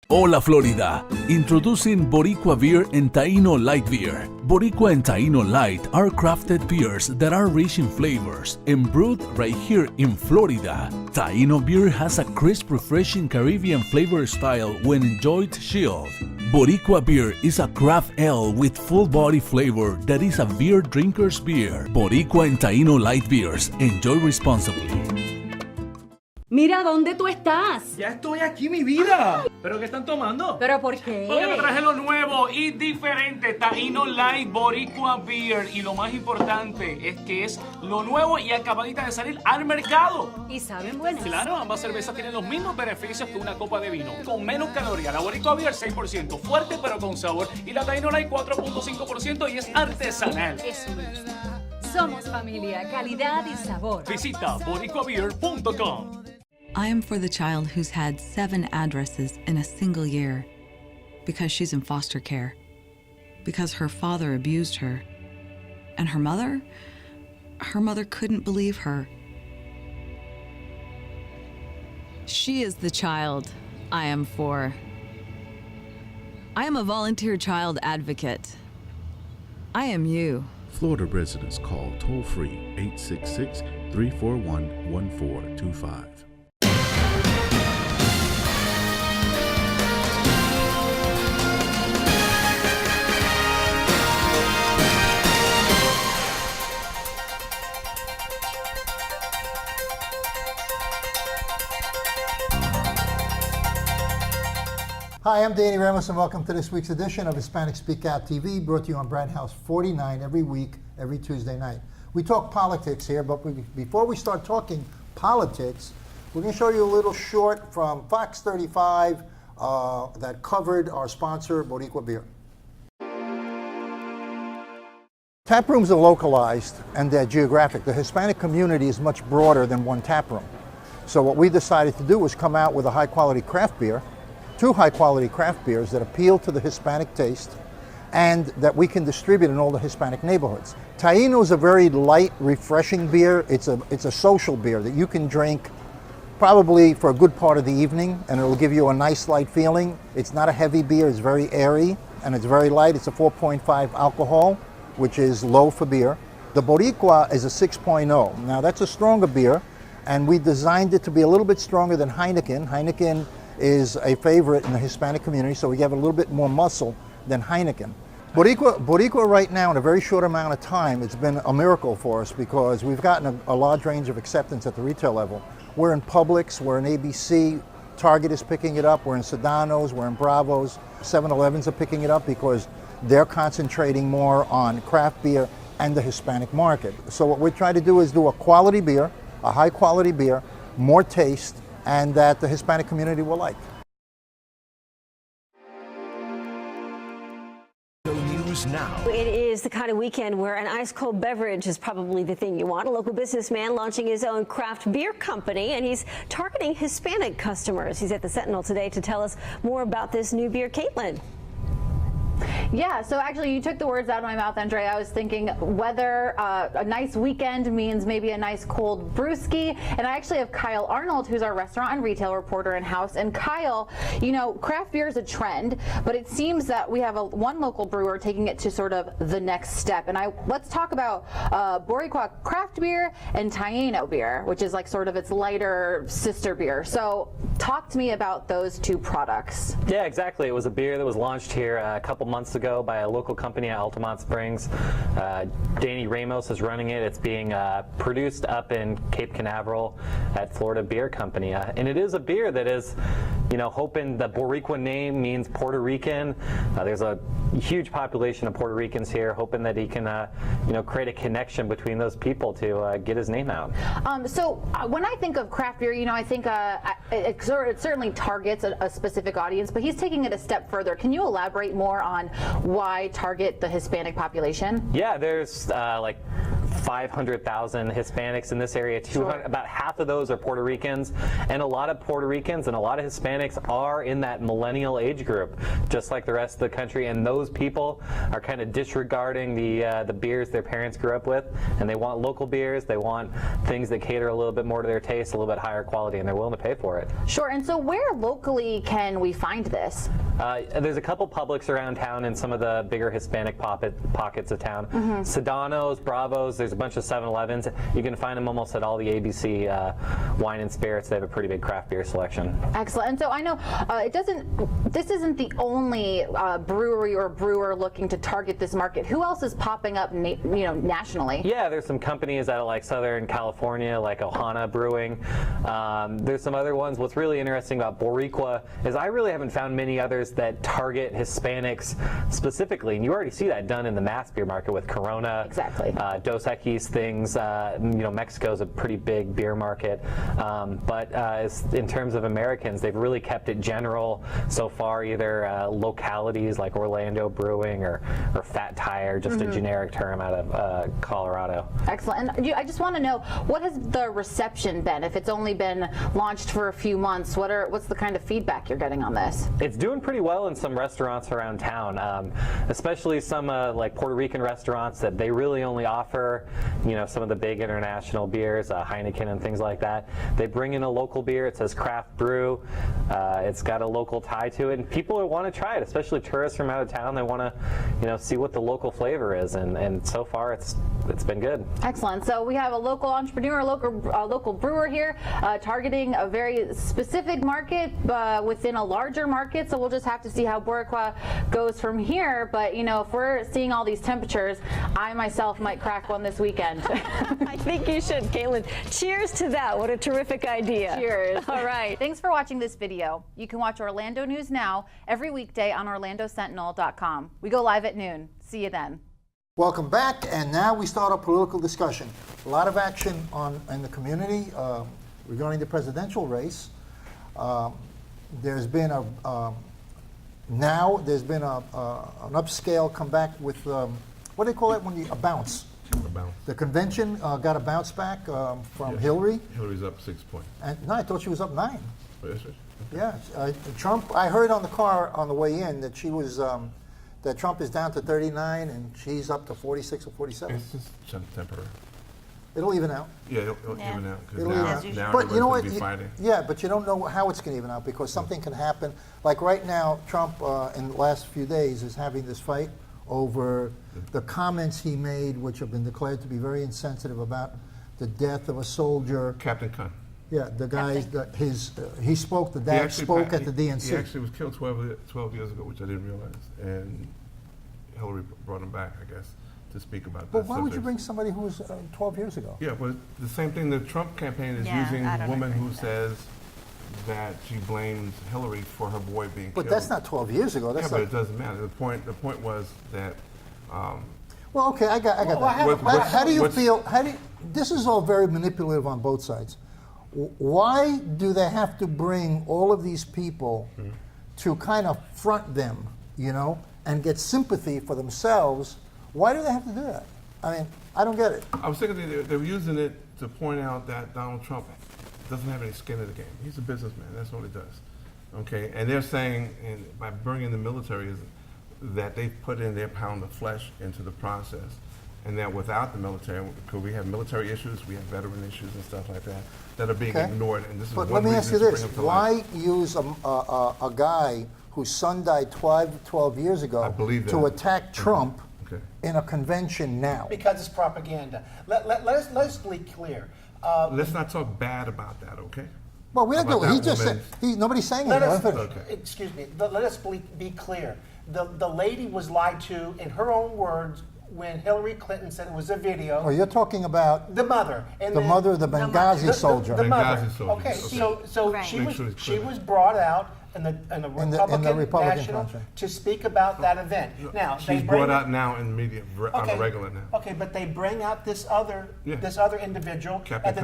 Hola Florida! Introducing Boricua Beer and Taíno Light Beer. Boricua and Taíno Light are crafted beers that are rich in flavors and brewed right here in Florida. Taíno beer has a crisp, refreshing Caribbean flavor style when enjoyed chilled. Boricua beer is a craft ale with full body flavor that is a beer drinker's beer. Boricua and Taíno Light Beers. Enjoy responsibly. Mira, ¿dónde tú estás? Ya estoy aquí, mi vida. ¿Pero qué están tomando? ¿Pero por qué? Porque te traje lo nuevo y diferente, Taíno Light Boricua Beer. Y lo más importante es que es lo nuevo y acabadita de salir al mercado. ¿Y saben buenas? Claro, ambas cervezas tienen los mismos beneficios que una copa de vino. Con menos calorías. La Boricua Beer 6%, fuerte pero con sabor. Y la Taíno Light 4.5% y es artesanal. Eso me gusta. Somos familia, calidad y sabor. Visita boricuabeer.com. I am for the child who's had 7 addresses in a single year because she's in foster care, because her father abused her, and her mother couldn't believe her. She is the child I am for. I am a volunteer child advocate. I am you. Florida residents call toll-free 866-341-1425. Hi, I'm Danny Ramos, and welcome to this week's edition of Hispanic Speak Out TV, brought to you on Brand House 49 every week, every Tuesday night. We talk politics here, but before we start talking politics, we're going to show you a little short from Fox 35 that covered our sponsor, Boricua Beer. Tap rooms are localized and they're geographic. The Hispanic community is much broader than one tap room. So what we decided to do was come out with a high-quality craft beer, 2 high-quality craft beers that appeal to the Hispanic taste and that we can distribute in all the Hispanic neighborhoods. Taíno is a very light, refreshing beer. It's a social beer that you can drink probably for a good part of the evening, and it'll give you a nice light feeling. It's not a heavy beer. It's very airy, and it's very light. It's a 4.5 alcohol, which is low for beer. The Boricua is a 6.0. Now, that's a stronger beer, and we designed it to be a little bit stronger than Heineken. Heineken is a favorite in the Hispanic community, so we have a little bit more muscle than Heineken. Boricua right now, in a very short amount of time, it's been a miracle for us because we've gotten a large range of acceptance at the retail level. We're in Publix, we're in ABC, Target is picking it up, we're in Sedano's, we're in Bravo's, 7-Elevens are picking it up because they're concentrating more on craft beer and the Hispanic market. So what we're trying to do is do a quality beer, a high quality beer, more taste, and that the Hispanic community will like. News now. It is the kind of weekend where an ice cold beverage is probably the thing you want. A local businessman launching his own craft beer company, and he's targeting Hispanic customers. He's at the Sentinel today to tell us more about this new beer. Caitlin. Yeah, so actually you took the words out of my mouth, Andre. I was thinking whether a nice weekend means maybe a nice cold brewski. And I actually have Kyle Arnold, who's our restaurant and retail reporter in-house. And Kyle, you know, craft beer is a trend, but it seems that we have one local brewer taking it to sort of the next step. And let's talk about Boricua craft beer and Taíno beer, which is like sort of its lighter sister beer. So talk to me about those 2 products. Yeah, exactly. It was a beer that was launched here a couple months ago by a local company at Altamont Springs. Danny Ramos is running it. It's being produced up in Cape Canaveral at Florida Beer Company. And it is a beer that is, you know, hoping the Boricua name means Puerto Rican. There's a huge population of Puerto Ricans here, hoping that he can, you know, create a connection between those people to get his name out. So when I think of craft beer, you know, I think it certainly targets a specific audience, but he's taking it a step further. Can you elaborate more on why target the Hispanic population? Yeah, there's like 500,000 Hispanics in this area. About half of those are Puerto Ricans, and a lot of Puerto Ricans and a lot of Hispanics are in that millennial age group, just like the rest of the country. And those people are kind of disregarding the beers their parents grew up with, and they want local beers. They want things that cater a little bit more to their taste, a little bit higher quality, and they're willing to pay for it. Sure. And so, where locally can we find this? There's a couple Publix around town in some of the bigger Hispanic pockets of town. Sedano's, Bravo's, there's a bunch of 7-Elevens. You can find them almost at all the ABC wine and spirits. They have a pretty big craft beer selection. Excellent. And so I know this isn't the only brewery or brewer looking to target this market. Who else is popping up nationally? Yeah, there's some companies out of like Southern California, like Ohana Brewing. There's some other ones. What's really interesting about Boricua is I really haven't found many others that target Hispanics specifically. And you already see that done in the mass beer market with Corona, exactly. Dos Equis things. Mexico's a pretty big beer market. But in terms of Americans, they've really kept it general so far, either localities like Orlando Brewing or Fat Tire, just a generic term out of Colorado. Excellent. And I just want to know, what has the reception been? If it's only been launched for a few months, what's the kind of feedback you're getting on this? It's doing pretty well in some restaurants around town, especially some like Puerto Rican restaurants that they really only offer, some of the big international beers, Heineken and things like that. They bring in a local beer. It says craft brew. It's got a local tie to it, and people want to try it, especially tourists from out of town. They want to, see what the local flavor is, and so far it's been good. Excellent. So we have a local entrepreneur, a local brewer here, targeting a very specific market within a larger market. So we'll just have to see how Boricua goes from here. But if we're seeing all these temperatures, I myself might crack one this weekend. I think you should, Caitlin. Cheers to that. What a terrific idea. Cheers. All right. Thanks for watching this video. You can watch Orlando News Now every weekday on OrlandoSentinel.com. We go live at noon. See you then. Welcome back, and now we start our political discussion. A lot of action in the community regarding the presidential race. There's been an upscale comeback with what do they call it a bounce. The convention got a bounce back from Hillary. Hillary's up 6 points. And no, I thought she was up 9. Oh, is it? Yeah, Trump. I heard on the car on the way in that she was that Trump is down to 39 and she's up to 46 or 47. It's just temporary. It'll even out. Yeah, it'll even out. It'll even out. Now But you know what? be fighting. Yeah, but you don't know how it's going to even out because something can happen. Like right now, Trump in the last few days is having this fight over the comments he made, which have been declared to be very insensitive about the death of a soldier. Captain Khan. Yeah, the guy, he spoke, the dad spoke at the DNC. He actually was killed 12 years ago, which I didn't realize. And Hillary brought him back, I guess, to speak about that. But why would you bring somebody who was 12 years ago? Yeah, but the same thing, the Trump campaign is using the woman who says that she blames Hillary for her boy being killed. But that's not 12 years ago. That's but it doesn't matter. The point was that... well, okay, I got that. How do you feel? This is all very manipulative on both sides. Why do they have to bring all of these people to kind of front them, and get sympathy for themselves? Why do they have to do that? I mean, I don't get it. I was thinking they were using it to point out that Donald Trump doesn't have any skin in the game. He's a businessman. That's what he does. Okay, and they're saying, by bringing the military, that they've put in their pound of flesh into the process. And that without the military, because we have military issues, we have veteran issues and stuff like that, that are being ignored. And this is but one let me ask you reason this: to bring them to why life. use a guy whose son died 12 years ago to attack Trump in a convention now? Because it's propaganda. Let's be clear. Let's not talk bad about that, okay? Well, we don't do it. He just said nobody's saying it. Excuse me. Let us be clear. The lady was lied to, in her own words, when Hillary Clinton said it was a video. Oh, you're talking about the mother, and the mother of the Benghazi soldier. The mother. Benghazi soldier. Okay, so she was brought out in the Republican National to speak about that event. Now she's brought out now in the media on a regular now. Okay, but they bring out this other individual at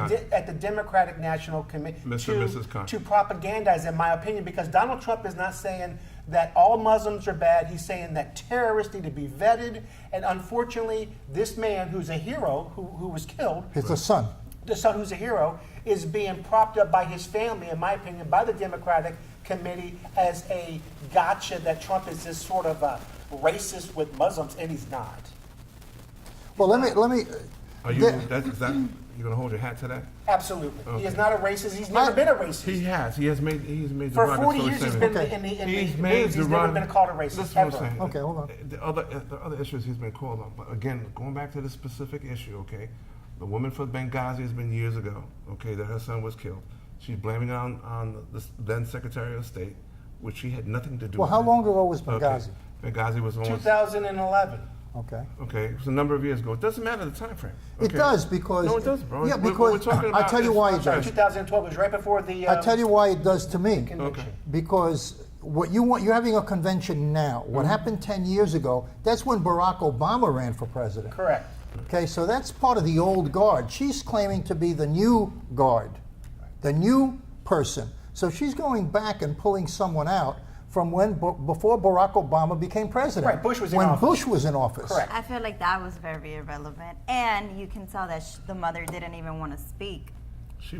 the Democratic National Committee to propagandize, in my opinion, because Donald Trump is not saying that all Muslims are bad. He's saying that terrorists need to be vetted. And unfortunately, this man who's a hero, who was killed. It's a son. The son who's a hero is being propped up by his family, in my opinion, by the Democratic committee as a gotcha that Trump is this sort of a racist with Muslims, and he's not. Well, let me. Are you? You gonna hold your hat to that? Absolutely. Okay. He is not a racist. He's never been a racist. He has. He's made. For 40 years, he's been in the He's news. He's never been called a racist. Listen what I'm ever. saying. Okay, hold on. The other issues he's been called on, but again, going back to the specific issue, okay, the woman from Benghazi has been years ago, okay, that her son was killed. She's blaming it on the then Secretary of State, which she had nothing to do Well, with. how it. long ago was Benghazi? Okay. Benghazi was almost 2011. Okay. Okay, it was a number of years ago. It doesn't matter the time frame. It okay? does because No, it does, bro. Yeah, What because we're talking I about tell you is- why I'm it sorry. does. 2012 was right before the. I tell you why it does to me. convention. Because what you want, you're having a convention now. What happened 10 years ago? That's when Barack Obama ran for president. Correct. Okay, so that's part of the old guard. She's claiming to be the new guard, the new person. So she's going back and pulling someone out from before Barack Obama became president. Right, Bush was in when office. Bush was in office. Correct. I feel like that was very irrelevant, and you can tell that the mother didn't even want to speak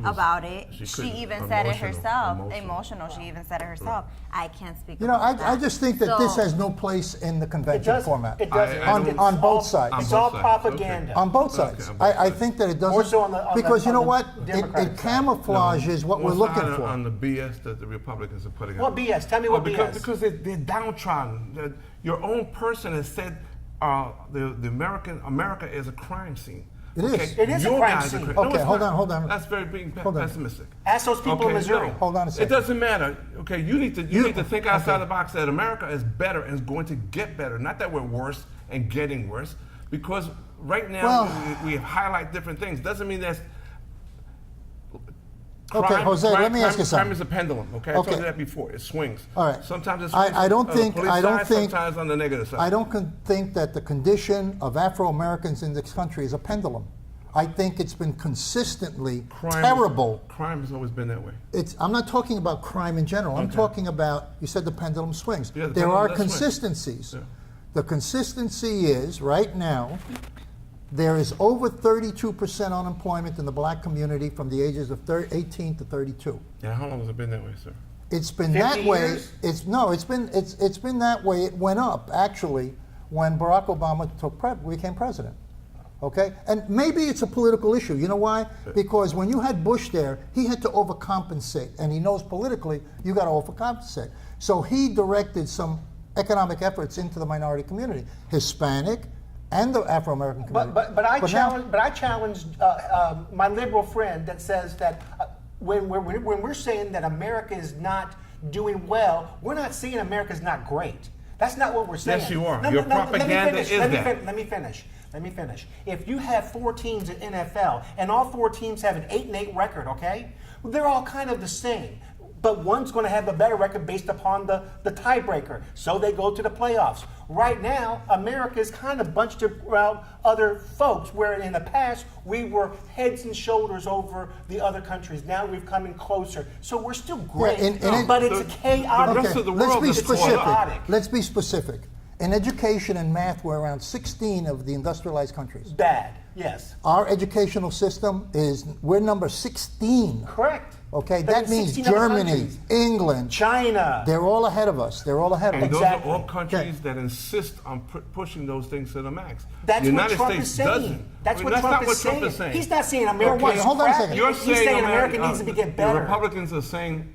about it. She even said it herself. Emotional. She even said it herself. I can't speak. You know, about I that. just think that this So- has no place in the It convention does. format. It does. On both sides. It's On all both sides. propaganda. Okay. On both sides. on both I sides. think that it doesn't. More so on the- because you know on the what? Democratic It side. camouflages what we're Most looking on for. on the BS that the Republicans are putting What out. BS? Tell me what because, BS. Because they're downtrodden. Your own person has said the America is a crime scene. It is. It is a Your crime guys scene. are Okay, it's hold not. on. That's very being Hold on. pessimistic. Ask those people in Missouri. No. Hold on a second. It doesn't matter. Okay, you need to think outside okay. the box that America is better and is going to get better. Not that we're worse and getting worse, because right now Well- we highlight different things. Doesn't mean that's Okay, Jose, let me ask you something. Crime is a pendulum. Okay, I Okay. told you that before. It swings. All right. Sometimes it swings I don't on the think. police I don't side, think. Sometimes on the negative side. I don't think that the condition of Afro-Americans in this country is a pendulum. I think it's been consistently terrible. Crime has always been that way. I'm not talking about crime in general. I'm talking about, you said the pendulum swings. Yeah, the there pendulum are does swing. consistencies. Yeah. The consistency is, right now, there is over 32% unemployment in the black community from the ages of 18 to 32. Yeah, how long has it been that way, sir? It's been 50 that way. years? It's been that way. It went up actually when Barack Obama became president. Okay, and maybe it's a political issue. You know why? Because when you had Bush there, he had to overcompensate, and he knows politically you got to overcompensate. So he directed some economic efforts into the minority community, Hispanic, and the Afro-American community. But I now- challenge my liberal friend that says that when we're saying that America is not doing well, we're not saying America's not great. That's not what we're saying. Yes, you are. Your propaganda is that. Let me finish. If you have 4 teams in NFL and all 4 teams have an 8-8 record, okay, well, they're all kind of the same. But one's going to have a better record based upon the tiebreaker. So they go to the playoffs. Right now, America is kind of bunched around other folks, where in the past we were heads and shoulders over the other countries. Now we've come in closer. So we're still great, but it's a chaotic. The rest of the let's world be is specific. chaotic. Let's be specific. In education and math, we're around 16 of the industrialized countries. Bad, yes. Our educational system we're number 16. Correct. Okay, But that in means 16 other Germany, countries. England, China. they're all ahead of us. They're all ahead of And us. those Exactly. are all countries that insist on pushing those things to the max. That's the what United Trump States is saying. doesn't. That's what Trump not what Trump is is saying. He's not saying America wait, is hold on a crap. second. You're He's saying saying America needs to get better. The Republicans are saying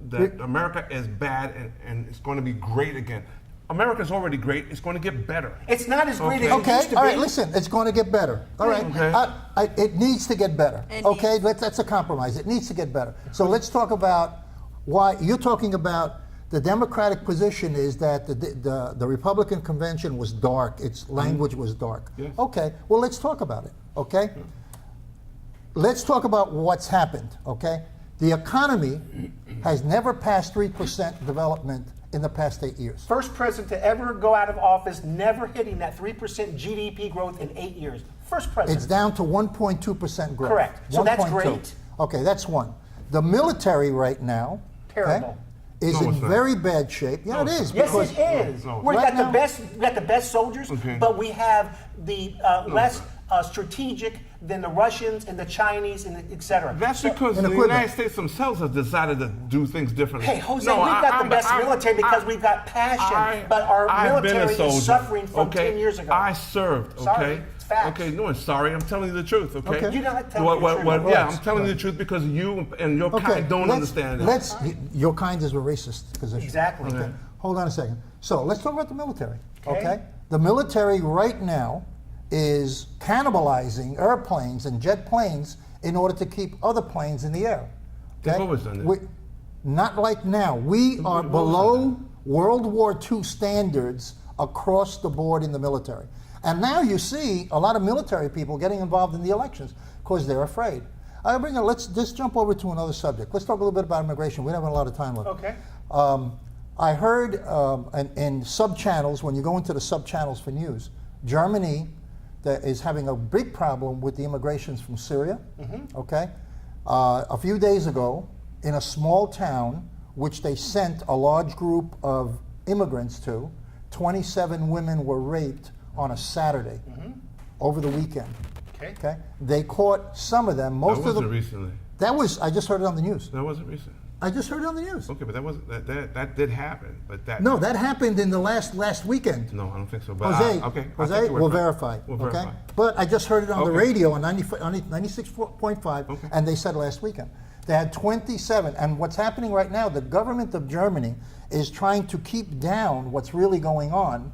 that America is bad and it's going to be great again. America's already great. It's going to get better. It's not as great as it Okay, used to all be. right, listen, it's going to get better. All right, Okay. it needs to get better. It Okay, needs. that's a compromise. It needs to get better. So let's talk about why you're talking about the Democratic position is that the Republican convention was dark. Its language was dark. Yes. Okay, well, let's talk about it. Okay? Let's talk about what's happened. Okay? The economy has never passed 3% development in the past 8 years. First president to ever go out of office, never hitting that 3% GDP growth in 8 years. First president. It's down to 1.2% growth. Correct. So that's 1.2. great. Okay, that's one. The military right now Terrible. is in very bad shape. Yeah, it is. Yes, it is. We got the best soldiers, but we have the less strategic than the Russians and the Chinese and et cetera. That's because the United States themselves have decided to do things differently. Hey, Jose, we've got the best military because we've got passion, but our military is suffering from 10 years ago. I served, okay? Sorry, it's facts. Okay, no, sorry, I'm telling you the truth, okay? You're not telling me the truth. Yeah, I'm telling you the truth because you and your kind don't understand it. Your kind is a racist position. Exactly. Okay. Hold on a second. So let's talk about the military, okay? The military right now is cannibalizing airplanes and jet planes in order to keep other planes in the air. Okay? They've always done that. Not like now. We are below World War II standards across the board in the military. And now you see a lot of military people getting involved in the elections because they're afraid. Let's just jump over to another subject. Let's talk a little bit about immigration. We don't have a lot of time left. Okay. I heard in sub-channels, when you go into the sub-channels for news, Germany that is having a big problem with the immigrations from Syria. Okay, a few days ago, in a small town, which they sent a large group of immigrants to, 27 women were raped on a Saturday over the weekend. Okay, they caught some of them. Most that of them recently. That was. I just heard it on the news. That wasn't recent. I just heard it on the news. Okay, but that wasn't that did happen, but that no, that happened in the last weekend. No, I don't think so. But Jose, we'll verify. Verify. But I just heard it on the radio on 96.5, and they said last weekend they had 27. And what's happening right now? The government of Germany is trying to keep down what's really going on,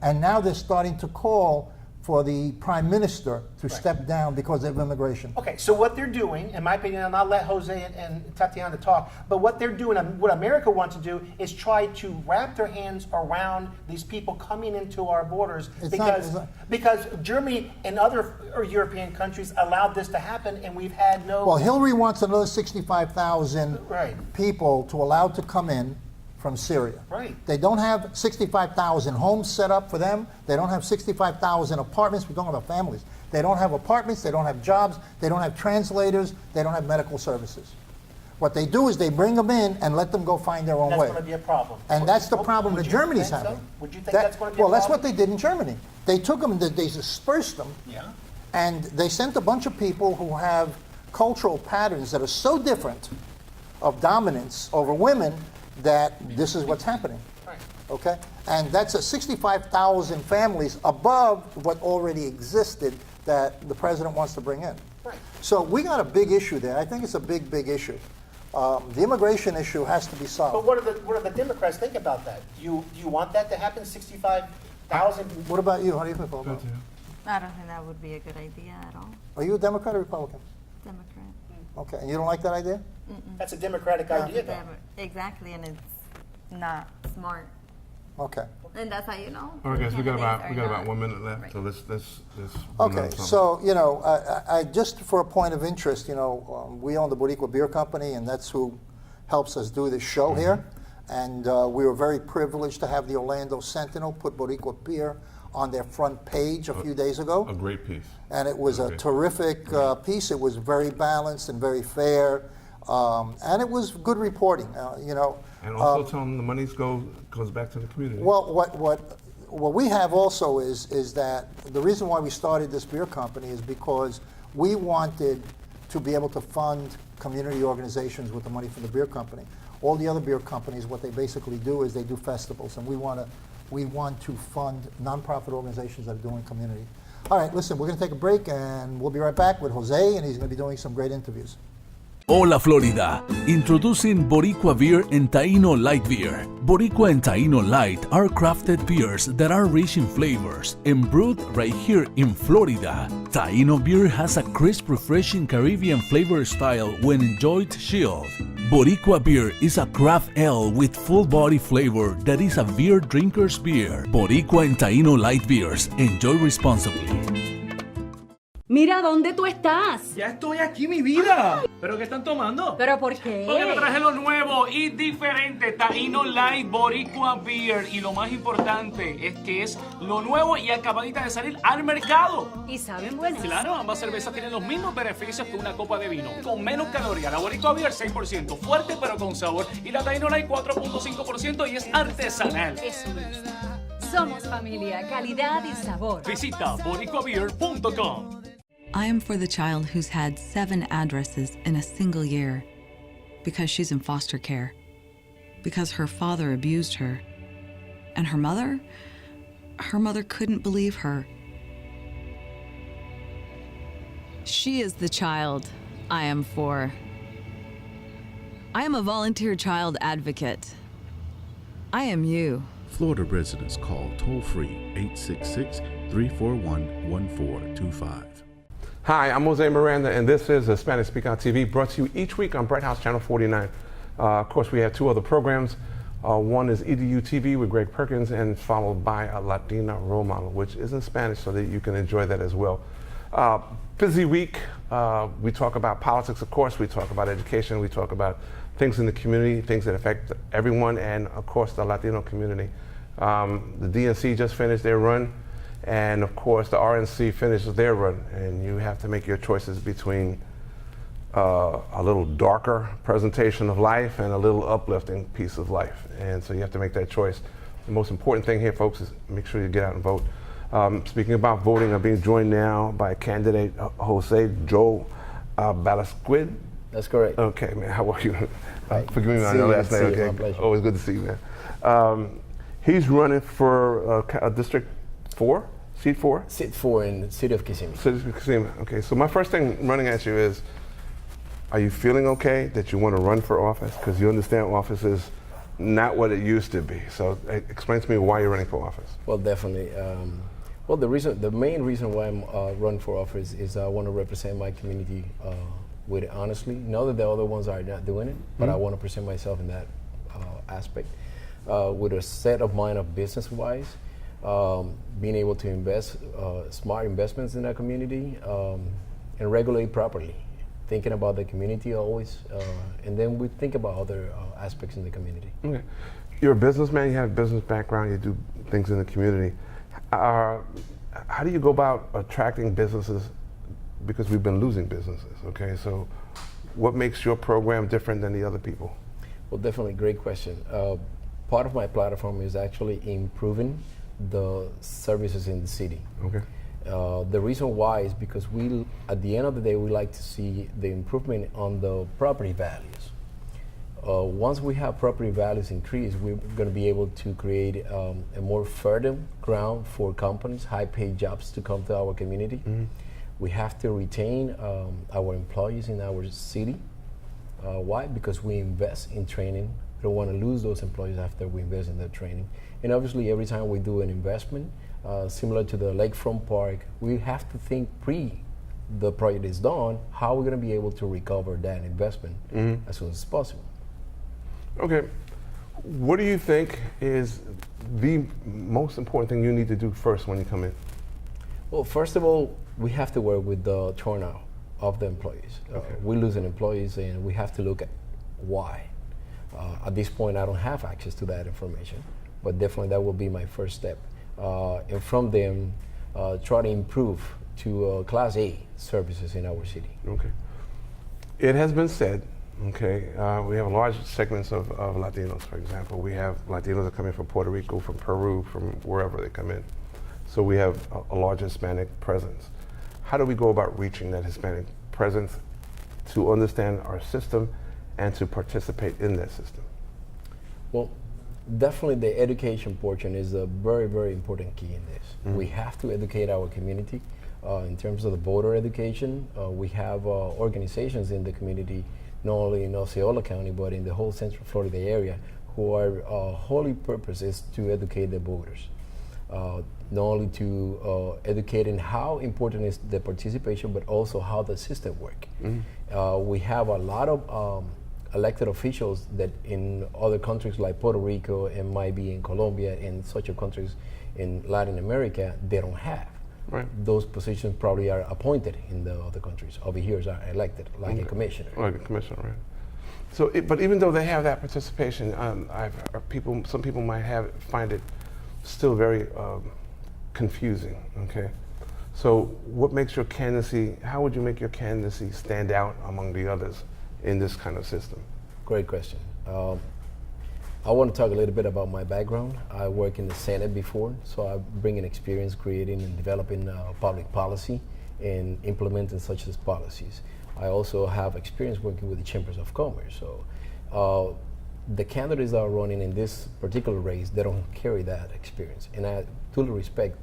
and now they're starting to call for the prime minister to step down because of immigration. Okay, so what they're doing, in my opinion, and I'll let Jose and Tatiana talk, but what they're doing, what America wants to do is try to wrap their hands around these people coming into our borders because Germany and other European countries allowed this to happen, and we've had no... Well, Hillary wants another 65,000 people to allow to come in from Syria. They don't have 65,000 homes set up for them. They don't have 65,000 apartments. We don't have families. They don't have apartments. They don't have jobs. They don't have translators. They don't have medical services. What they do is they bring them in and let them go find their own way. That's going to be a problem. And that's the problem that Germany's having. Would you think that's going to be a problem? Well, that's what they did in Germany. They took them, they dispersed them, and they sent a bunch of people who have cultural patterns that are so different of dominance over women that this is what's happening, okay? And that's 65,000 families above what already existed that the president wants to bring in. So we got a big issue there. I think it's a big, big issue. The immigration issue has to be solved. But what do the Democrats think about that? Do you want that to happen, 65,000? What about you? How do you feel about it? I don't think that would be a good idea at all. Are you a Democrat or Republican? Democrat. Okay, and you don't like that idea? That's a Democratic idea, though. Exactly, and it's not smart. Okay. And that's how you know. All right, guys, we got about 1 minute left, so let's okay, so, you know, I just for a point of interest, you know, we own the Boricua Beer Company, and that's who helps us do this show here. And we were very privileged to have the Orlando Sentinel put Boricua Beer on their front page a few days ago. A great piece. And it was a terrific piece. It was very balanced and very fair. And it was good reporting, you know. And also tell them the money goes back to the community. Well, what we have also is that the reason why we started this beer company is because we wanted to be able to fund community organizations with the money from the beer company. All the other beer companies, what they basically do is they do festivals, and we want to fund nonprofit organizations that are doing community. All right, listen, we're going to take a break, and we'll be right back with Jose, and he's going to be doing some great interviews. Hola Florida, introducing Boricua Beer and Taino Light Beer. Boricua and Taino Light are crafted beers that are rich in flavors and brewed right here in Florida. Taino beer has a crisp, refreshing Caribbean flavor style when enjoyed chilled. Boricua Beer is a craft ale with full body flavor that is a beer drinker's beer. Boricua and Taino Light Beers, enjoy responsibly. Mira, ¿dónde tú estás? Ya estoy aquí, mi vida. ¿Pero qué están tomando? ¿Pero por qué? Porque te traje lo nuevo y diferente, Taíno Light Boricua Beer. Y lo más importante es que es lo nuevo y acabadita de salir al mercado. ¿Y saben buenas? Claro, ambas cervezas tienen los mismos beneficios que una copa de vino. Con menos calorías, la Boricua Beer 6%, fuerte pero con sabor. Y la Taíno Light 4.5% y es artesanal. Eso es. Somos familia, calidad y sabor. Visita boricuabeer.com. I am for the child who's had 7 addresses in a single year because she's in foster care, because her father abused her, and her mother couldn't believe her. She is the child I am for. I am a volunteer child advocate. I am you. Florida residents call toll-free 866-341-1425. Hi, I'm Jose Miranda, and this is Spanish Speak Out TV, brought to you each week on Bright House Channel 49. Of course, we have 2 other programs. One is EDU TV with Greg Perkins, and followed by a Latina role model, which is in Spanish, so that you can enjoy that as well. Busy week. We talk about politics, of course. We talk about education. We talk about things in the community, things that affect everyone, and of course, the Latino community. The DNC just finished their run. And of course, the RNC finishes their run, and you have to make your choices between a little darker presentation of life and a little uplifting piece of life. And so you have to make that choice. The most important thing here, folks, is make sure you get out and vote. Speaking about voting, I'm being joined now by candidate Jose Balasquide. That's correct. Okay, man, how are you? Forgive me, I know last name. Okay, my pleasure. Always good to see you, man. He's running for District 4? Seat 4? Seat 4 in the city of Kissimmee. City of Kissimmee. Okay, so my first thing running at you is, are you feeling okay that you want to run for office? Because you understand office is not what it used to be. So explain to me why you're running for office. Well, definitely. Well, the main reason why I'm running for office is I want to represent my community with it honestly. Know that the other ones are not doing it, but I want to present myself in that aspect with a set of mind of business-wise. Being able to invest smart investments in our community and regulate properly, thinking about the community always, and then we think about other aspects in the community. Okay, you're a businessman. You have a business background. You do things in the community. How do you go about attracting businesses? Because we've been losing businesses. Okay, so what makes your program different than the other people? Well, definitely, great question. Part of my platform is actually improving the services in the city. Okay. The reason why is because at the end of the day, we like to see the improvement on the property values. Once we have property values increase, we're going to be able to create a more fertile ground for companies, high-paid jobs to come to our community. We have to retain our employees in our city. Why? Because we invest in training. We don't want to lose those employees after we invest in their training. And obviously, every time we do an investment, similar to the Lakefront Park, we have to think the project is done, how we're going to be able to recover that investment as soon as possible. Okay. What do you think is the most important thing you need to do first when you come in? Well, first of all, we have to work with the turnout of the employees. We're losing employees, and we have to look at why. At this point, I don't have access to that information, but definitely that will be my first step. And from them, try to improve to Class A services in our city. Okay. It has been said, okay, we have large segments of Latinos, for example. We have Latinos that come in from Puerto Rico, from Peru, from wherever they come in. So we have a large Hispanic presence. How do we go about reaching that Hispanic presence to understand our system and to participate in that system? Well, definitely the education portion is a very, very important key in this. We have to educate our community. In terms of the voter education, we have organizations in the community, not only in Osceola County, but in the whole Central Florida area, who are wholly purpose is to educate the voters. Not only to educate in how important is the participation, but also how the system works. We have a lot of elected officials that in other countries like Puerto Rico and might be in Colombia and such countries in Latin America, they don't have. Right. Those positions probably are appointed in the other countries. Over here is are elected, like a commissioner. Like a commissioner, right? So, but even though they have that participation, some people might find it still very confusing. Okay, so what makes your candidacy? How would you make your candidacy stand out among the others in this kind of system? Great question. I want to talk a little bit about my background. I worked in the Senate before, so I bring an experience creating and developing public policy and implementing such as policies. I also have experience working with the Chambers of Commerce. So the candidates that are running in this particular race, they don't carry that experience. And I totally respect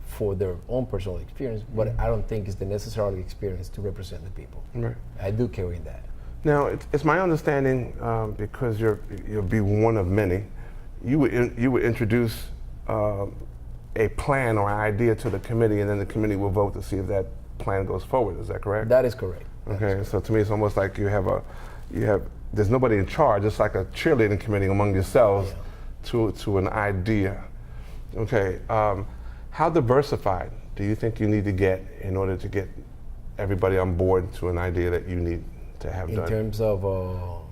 for their own personal experience, but I don't think it's the necessary experience to represent the people. Right. I do carry that. Now, it's my understanding, because you'll be one of many, you would introduce a plan or an idea to the committee, and then the committee will vote to see if that plan goes forward. Is that correct? That is correct. Okay, so to me, it's almost like there's nobody in charge. It's like a cheerleading committee among yourselves to an idea. Okay, how diversified do you think you need to get in order to get everybody on board to an idea that you need to have done? In terms of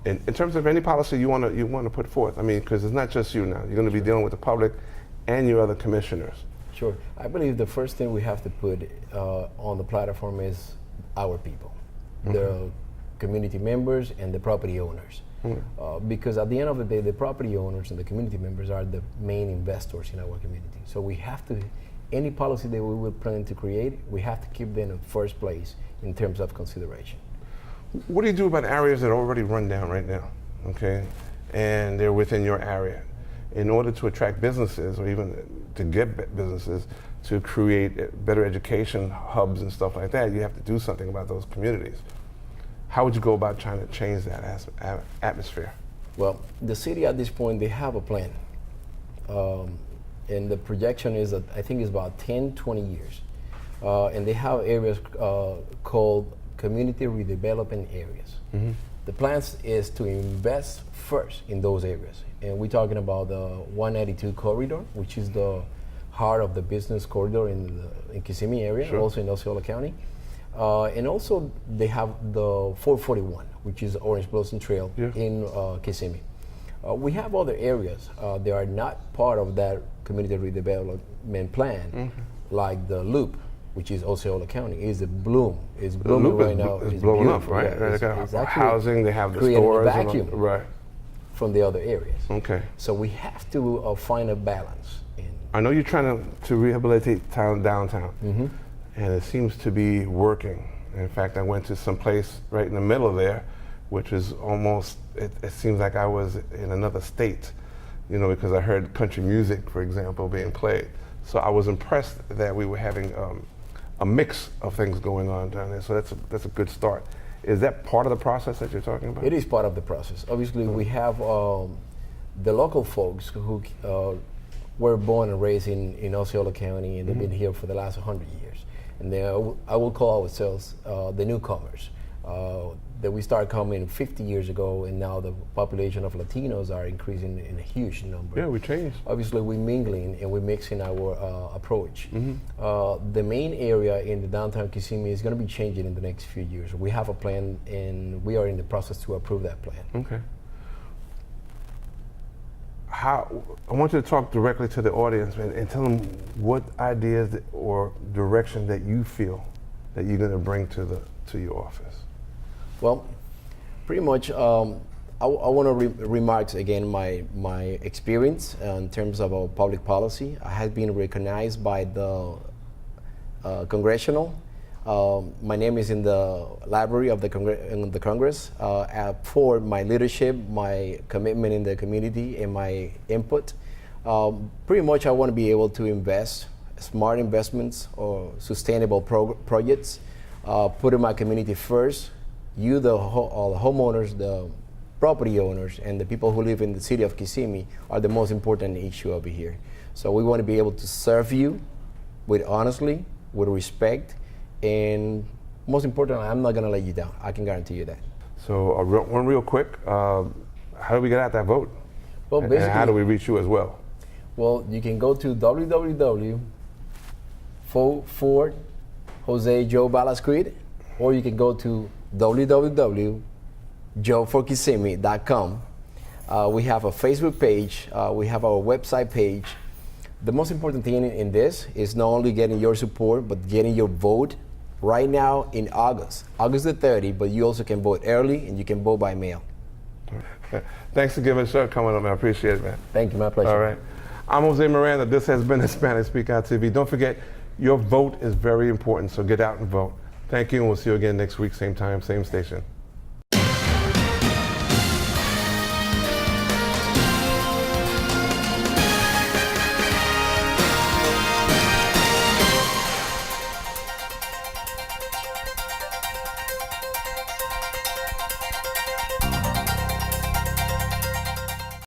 in terms of any policy you want to put forth. I mean, because it's not just you now. You're going to be dealing with the public and your other commissioners. Sure. I believe the first thing we have to put on the platform is our people, the community members and the property owners. Because at the end of the day, the property owners and the community members are the main investors in our community. So we have to, any policy that we will plan to create, we have to keep them in first place in terms of consideration. What do you do about areas that are already run down right now, okay, and they're within your area? In order to attract businesses, or even to get businesses, to create better education hubs and stuff like that, you have to do something about those communities. How would you go about trying to change that atmosphere? Well, the city at this point, they have a plan. And the projection is that I think it's about 10, 20 years. And they have areas called community redevelopment areas. The plan is to invest first in those areas. And we're talking about the 192 corridor, which is the heart of the business corridor in Kissimmee area, also in Osceola County. And also they have the 441, which is Orange Blossom Trail in Kissimmee. We have other areas that are not part of that community redevelopment plan, like the Loop, which is Osceola County, is a bloom. It's blooming right now. It's blowing up, right? Yeah, they got housing, they have the stores. Vacuum from the other areas. Okay. So we have to find a balance. I know you're trying to rehabilitate downtown, and it seems to be working. In fact, I went to some place right in the middle of there, which is almost, it seems like I was in another state, you know, because I heard country music, for example, being played. So I was impressed that we were having a mix of things going on down there. So that's a good start. Is that part of the process that you're talking about? It is part of the process. Obviously, we have the local folks who were born and raised in Osceola County, and they've been here for the last 100 years. And I will call ourselves the newcomers. That we started coming 50 years ago, and now the population of Latinos are increasing in a huge number. Yeah, we changed. Obviously, we're mingling and we're mixing our approach. The main area in the downtown Kissimmee is going to be changing in the next few years. We have a plan, and we are in the process to approve that plan. Okay. I want you to talk directly to the audience and tell them what ideas or direction that you feel that you're going to bring to your office. Well, pretty much, I want to remark again my experience in terms of our public policy. I have been recognized by the congressional. My name is in the library of the Congress for my leadership, my commitment in the community, and my input. Pretty much, I want to be able to invest smart investments or sustainable projects, putting my community first. You, all the homeowners, the property owners, and the people who live in the city of Kissimmee are the most important issue over here. So we want to be able to serve you with honestly, with respect, and most importantly, I'm not going to let you down. I can guarantee you that. So one real quick, how do we get out that vote? Well, basically, and how do we reach you as well? Well, you can go to www.441 vote for Jose Joe Balasquide, or you can go to www.joeforkissimmee.com. We have a Facebook page, we have our website page. The most important thing in this is not only getting your support, but getting your vote right now in August the 30th, but you also can vote early and you can vote by mail. Thanks for giving us a show coming up, man. I appreciate it, man. Thank you, my pleasure. All right. I'm Jose Miranda. This has been Hispanic Speak Out TV. Don't forget, your vote is very important, so get out and vote. Thank you, and we'll see you again next week, same time, same station.